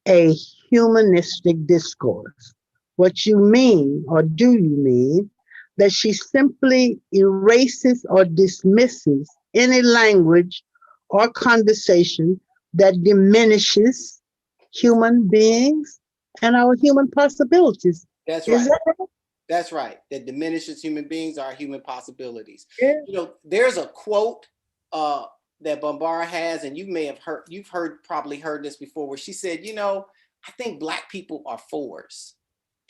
a humanistic discourse, what you mean, or do you mean, that she simply erases or dismisses any language or conversation that diminishes human beings and our human possibilities? That's Is right. that right? That's right. That diminishes human beings, our human possibilities. Yeah. There's a quote that Bambara has, and you've probably heard this before, where she said, I think Black people are fours.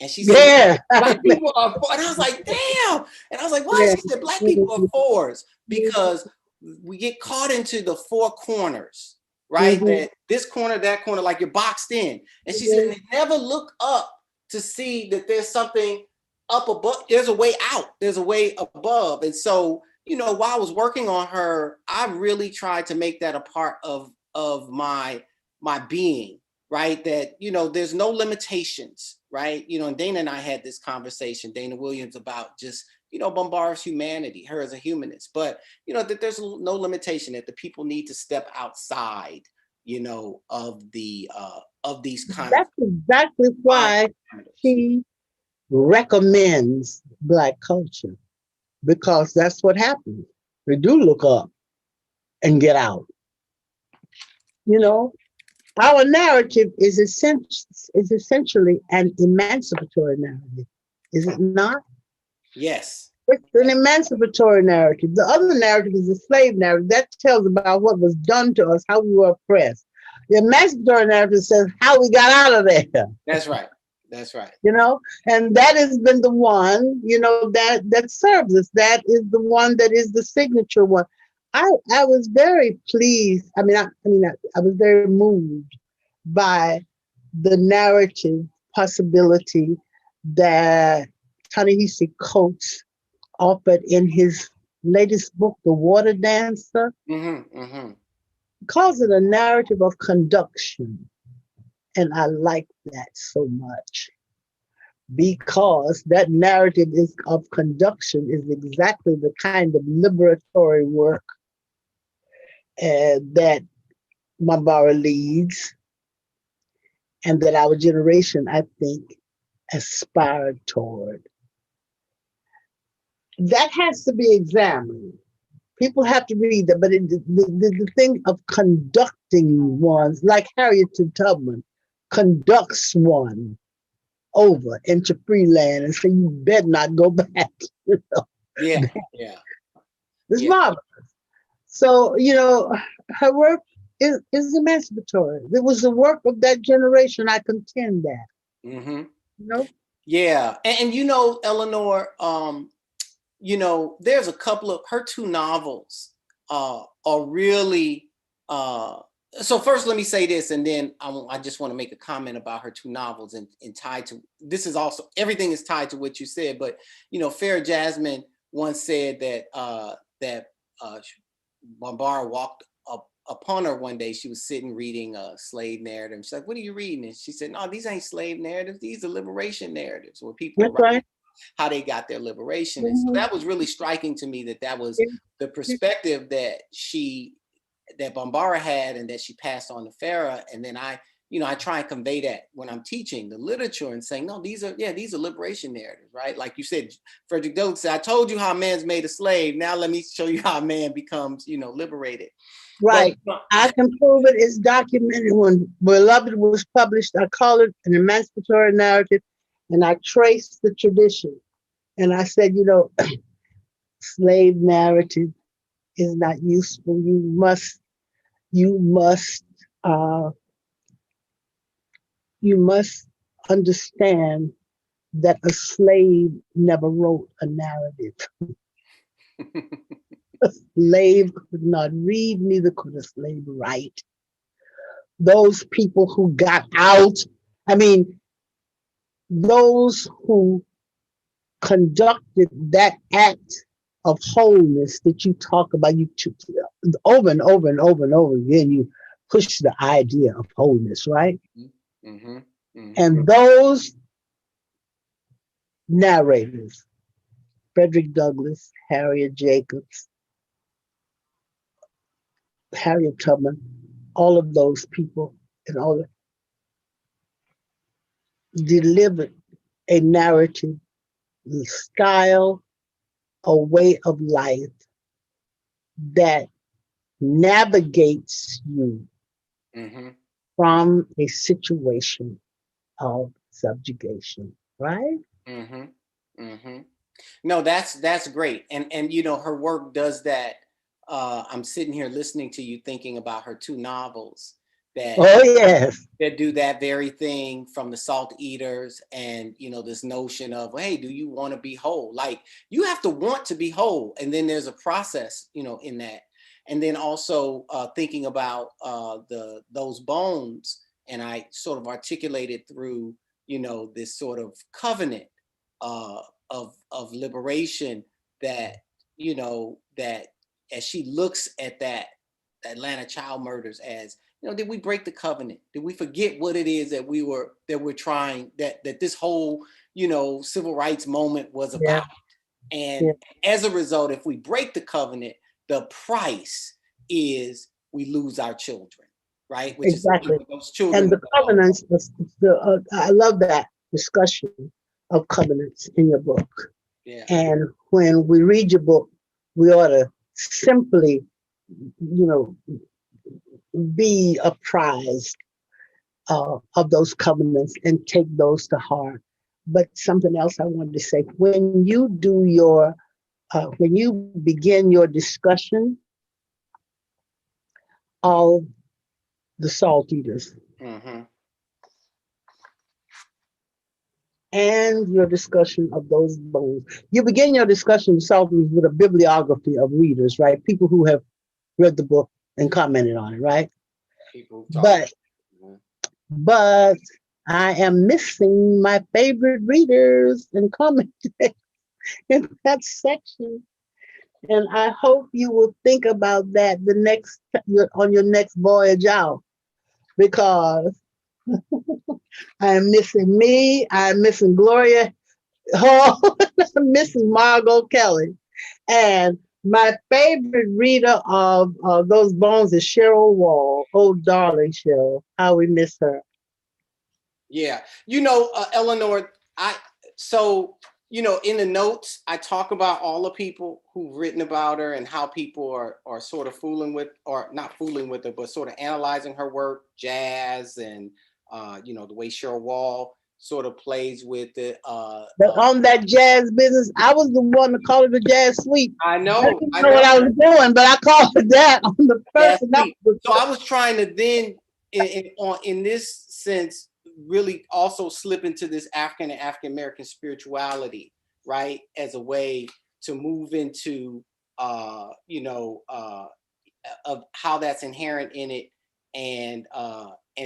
And she said, Yeah. Black people are fours. And I was like, damn. And I was like, why? Yeah. She said, Black people are fours because we get caught into the four corners, right? That this corner, that corner, like you're boxed in. And she said, they never look up to see that there's something up above. There's a way out. There's a way above. And so, while I was working on her, I really tried to make that a part of my being, right? That, there's no limitations, right? And Dana and I had this conversation, Dana Williams, about just, Bambara's humanity, her as a humanist, but, that there's no limitation, that the people need to step outside, of these kinds. That's exactly why she recommends Black culture, because that's what happens. We do look up and get out. Our narrative is essentially an emancipatory narrative, is it not? Yes. It's an emancipatory narrative. The other narrative is a slave narrative that tells about what was done to us, how we were oppressed. The emancipatory narrative says how we got out of there. That's right. That's right. And that has been the one, that serves us. That is the one that is the signature one. I was very pleased. I was very moved by the narrative possibility that Ta-Nehisi Coates offered in his latest book, The Water Dancer. Calls it a narrative of conduction. And I like that so much, because that narrative of conduction is exactly the kind of liberatory work that Bambara leads, and that our generation, I think, aspired toward. That has to be examined. People have to read that, but the thing of conducting ones, like Harriet Tubman conducts one over into free land and say, you better not go back. Yeah. It's marvelous. So, her work is emancipatory. It was the work of that generation. I contend that. Yeah. And Eleanor, there's a couple of her two novels are really so first let me say this, and then I just want to make a comment about her two novels and tied to this. Is also, everything is tied to what you said, but Farah Jasmine once said that Bambara walked up upon her one day. She was sitting reading a slave narrative. She's like, what are you reading? And she said, no, these ain't slave narratives, these are liberation narratives, where people are writing how they got their liberation. And so that was really striking to me, that was the perspective that Bambara had, and that she passed on to Farah. And then I try and convey that when I'm teaching the literature and saying, no, these are liberation narratives, right? Like you said, Frederick Douglass said, I told you how a man's made a slave. Now let me show you how a man becomes, liberated. Right. But I can prove it. It's documented. When Beloved was published, I call it an emancipatory narrative, and I traced the tradition. And I said, slave narrative is not useful. You must understand that a slave never wrote a narrative. A slave could not read, neither could a slave write. Those people who got out, those who conducted that act of wholeness that you talk about, over and over and over and over again, you push the idea of wholeness, right? Mm-hmm. Mm-hmm. And those narrators, Frederick Douglass, Harriet Jacobs, Harriet Tubman, all of those people, and all delivered a narrative, a style, a way of life that navigates you Mm-hmm. from a situation of subjugation, right? Mm-hmm. Mm-hmm. No, that's great. And you know, her work does that. I'm sitting here listening to you thinking about her two novels that Oh, yes. that do that very thing, from the Salt Eaters, and you know, this notion of, hey, do you want to be whole? Like, you have to want to be whole, and then there's a process, you know, in that. And then also thinking about those bones, and I sort of articulated through, you know, this sort of covenant uh, of liberation, that, you know, that as she looks at that Atlanta child murders as, you know, did we break the covenant? Did we forget what it is that we're trying, that this whole, you know, civil rights moment was Yeah, about? And yeah, as a result, if we break the covenant, the price is we lose our children, right? Which is, you exactly. know, those children And the that are lost. covenants, I love that discussion of covenants in your book. Yeah. And when we read your book, we ought to simply, you know, be apprised of those covenants and take those to heart. But something else I wanted to say: when you begin your discussion of the salt eaters Mm-hmm. and your discussion of those bones, you begin your discussion of salt eaters with a bibliography of readers, right? People who have read the book and commented on it, right? People talk. But but I am missing my favorite readers and comments in that section. And I hope you will think about that on your next voyage out, because I am missing me, I'm missing Gloria Hall, I'm missing Margot Kelly. And my favorite reader of those bones is Cheryl Wall. Oh, darling Cheryl, how we miss her. Yeah, you know, Eleanor, so you know, in the notes, I talk about all the people who've written about her and how people are sort of fooling with, or not fooling with her, but sort of analyzing her work, jazz, and you know, the way Cheryl Wall sort of plays with it. But on that jazz business, I was the one to call it a jazz suite. I I know, didn't I know know. what I was doing, but I called it that on the That's first. And that sweet. was So I was trying to then, in this sense, really also slip into this African and African American spirituality, right, as a way to move into, you know, of how that's inherent in it, and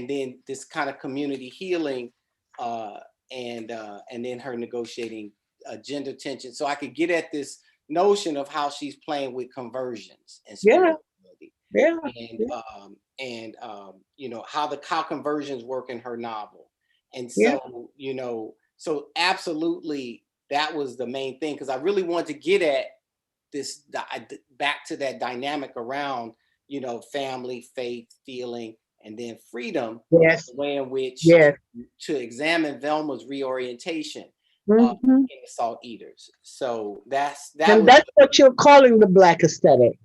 then this kind of community healing, uh, and then her negotiating gender tension, so I could get at this notion of how she's playing with conversions and yeah, spirituality, yeah, and you know, how conversions work in her novel. And yeah, so, you know, so absolutely that was the main thing, because I really wanted to get at this, back to that dynamic around, you know, family, faith, feeling, and then freedom, yes, the way in which yes. to examine Velma's reorientation Hmm. in the Salt Eaters. So that And was, that's what you're calling the Black aesthetic: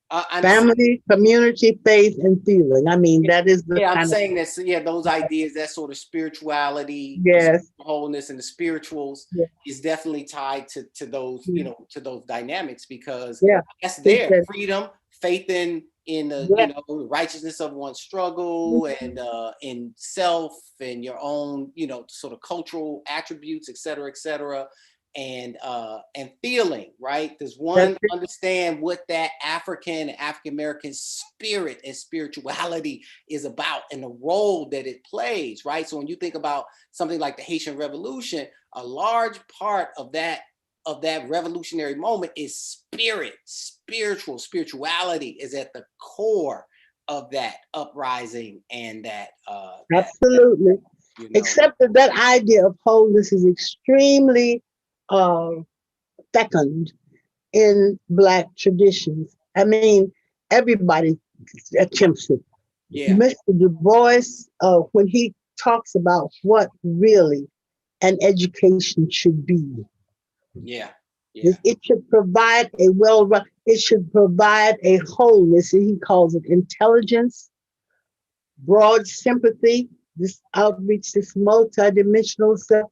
I'm family, community, faith, and feeling. I mean, that is the yeah, I'm kind of, saying that, so yeah, those ideas, that sort of spirituality, the yes, wholeness, and the spirituals yeah, is definitely tied to those, you yeah, know, to those dynamics, because yeah. that's He there. said, Freedom, faith in the, you yeah, know, righteousness of one's struggle, and in self, and your own, you know, sort of cultural attributes, et cetera, and feeling, right? Does that's one it. understand what that African American spirit and spirituality is about, and the role that it plays, right? So when you think about something like the Haitian Revolution, a large part of that of that revolutionary moment is spirit. Spirituality is at the core of that uprising and that. Absolutely. Except that idea of wholeness is extremely fecund in Black traditions. I mean, everybody attempts it. Yeah. Mr. Du Bois, when he talks about what really an education should be. Yeah. Yeah. It should provide it should provide a wholeness, and he calls it intelligence, broad sympathy, this outreach, this multidimensional stuff,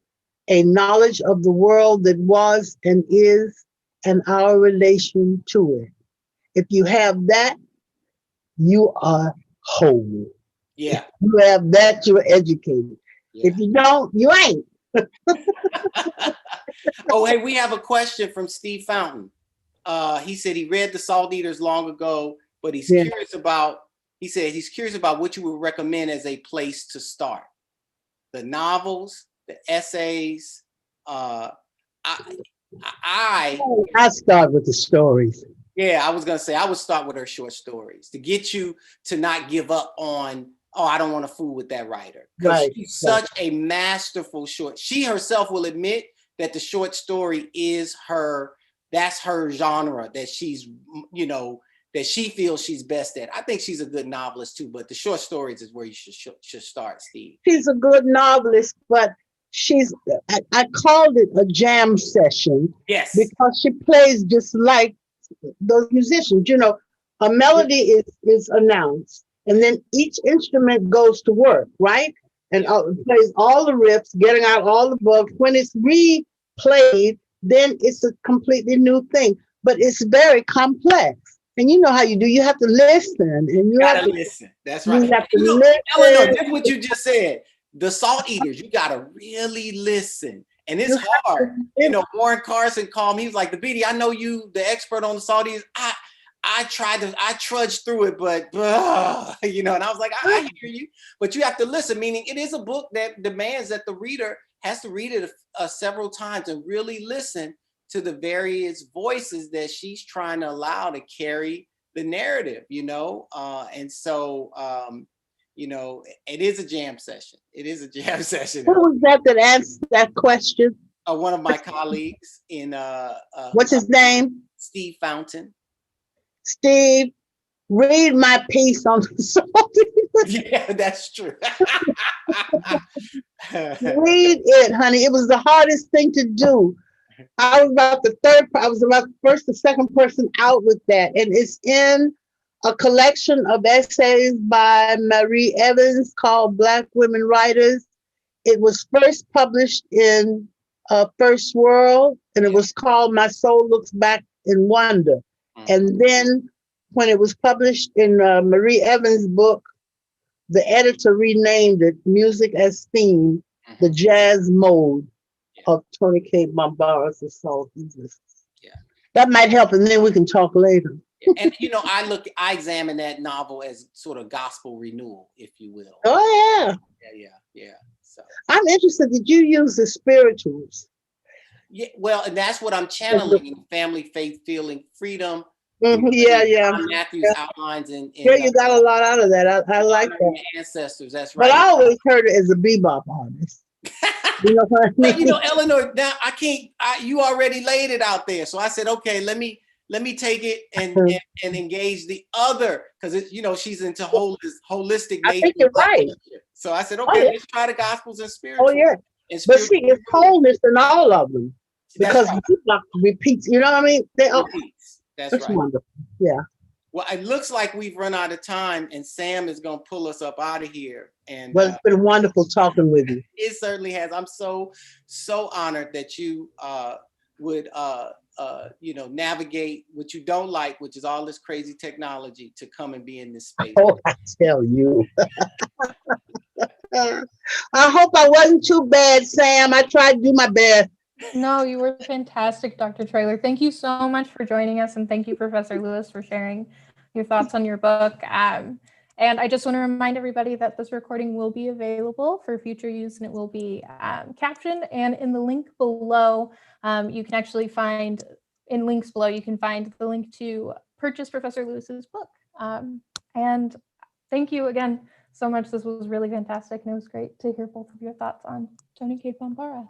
a knowledge of the world that was and is, and our relation to it. If you have that, you are whole. Yeah. If you have that, you're educated. Yeah. If you don't, you ain't. Oh, hey, we have a question from Steve Fountain. He said he read The Salt Eaters long ago, but he's curious about, he said he's curious about what you would recommend as a place to start. The novels, the essays. I start with the stories. Yeah, I was going to say, I would start with her short stories to get you to not give up on, oh, I don't want to fool with that writer. Because she's such a masterful short. She herself will admit that the short story is that's her genre, that she's, that she feels she's best at. I think she's a good novelist too, but the short stories is where you should start, Steve. She's a good novelist, but I called it a jam session. Yes. Because she plays just like those musicians. A melody is announced, and then each instrument goes to work, right? And plays all the riffs, getting out all the bugs. When it's replayed, then it's a completely new thing. But it's very complex. And you know how you do. You have to listen, and you have to listen. That's right. You have to listen. Eleanor, that's what you just said. The Salt Eaters, you gotta really listen. And it's hard. Warren Carson called me. He was like, Thabiti, I know you, the expert on the Salt Eaters. I trudged through it, but and I was like, I hear you. But you have to listen, meaning it is a book that demands that the reader has to read it several times and really listen to the various voices that she's trying to allow to carry the narrative, and so it is a jam session. It is a jam session. Who was that asked that question? One of my colleagues in what's his name? Steve Fountain. Steve, read my piece on the Salt Eaters. Yeah, that's true. Read it, honey. It was the hardest thing to do. I was about the first or second person out with that. And it's in a collection of essays by Marie Evans called Black Women Writers. It was first published in First World, and it was called My Soul Looks Back in Wonder. And then when it was published in Marie Evans' book, the editor renamed it Music as Theme, the Jazz Mode of Tony K. Bambara's The Salt Eaters. Yeah. That might help, and then we can talk later. And I examine that novel as sort of gospel renewal, if you will. Oh yeah. Yeah. So I'm interested. Did you use the spirituals? Yeah, well, and that's what I'm channeling: family, faith, feeling, freedom. Yeah. Matthew's outlines in you got a lot out of that. I like that. Ancestors, that's right. But I always heard it as a bebop artist. You know what I mean? But Eleanor, now I can't. You already laid it out there, so I said, okay, let me take it and engage the other, because she's into holistic. I think you're right. So I said, okay, let's try the Gospels and spiritual. Oh yeah, but see, it's wholeness in all of them, because bebop repeats. You know what I mean? They all. That's right. Wonderful. Yeah. Well, it looks like we've run out of time, and Sam is going to pull us up out of here. And well, it's been wonderful talking with you. It certainly has. I'm so honored that you would navigate what you don't like, which is all this crazy technology, to come and be in this space. Oh, I tell you. I hope I wasn't too bad, Sam. I tried to do my best. No, you were fantastic, Dr. Traylor. Thank you so much for joining us, and thank you, Professor Lewis, for sharing your thoughts on your book. And I just want to remind everybody that this recording will be available for future use, and it will be captioned. And in the link below, you can actually find, in links below, you can find the link to purchase Professor Lewis's book. And thank you again so much. This was really fantastic, and it was great to hear both of your thoughts on Tony Cade Bombara.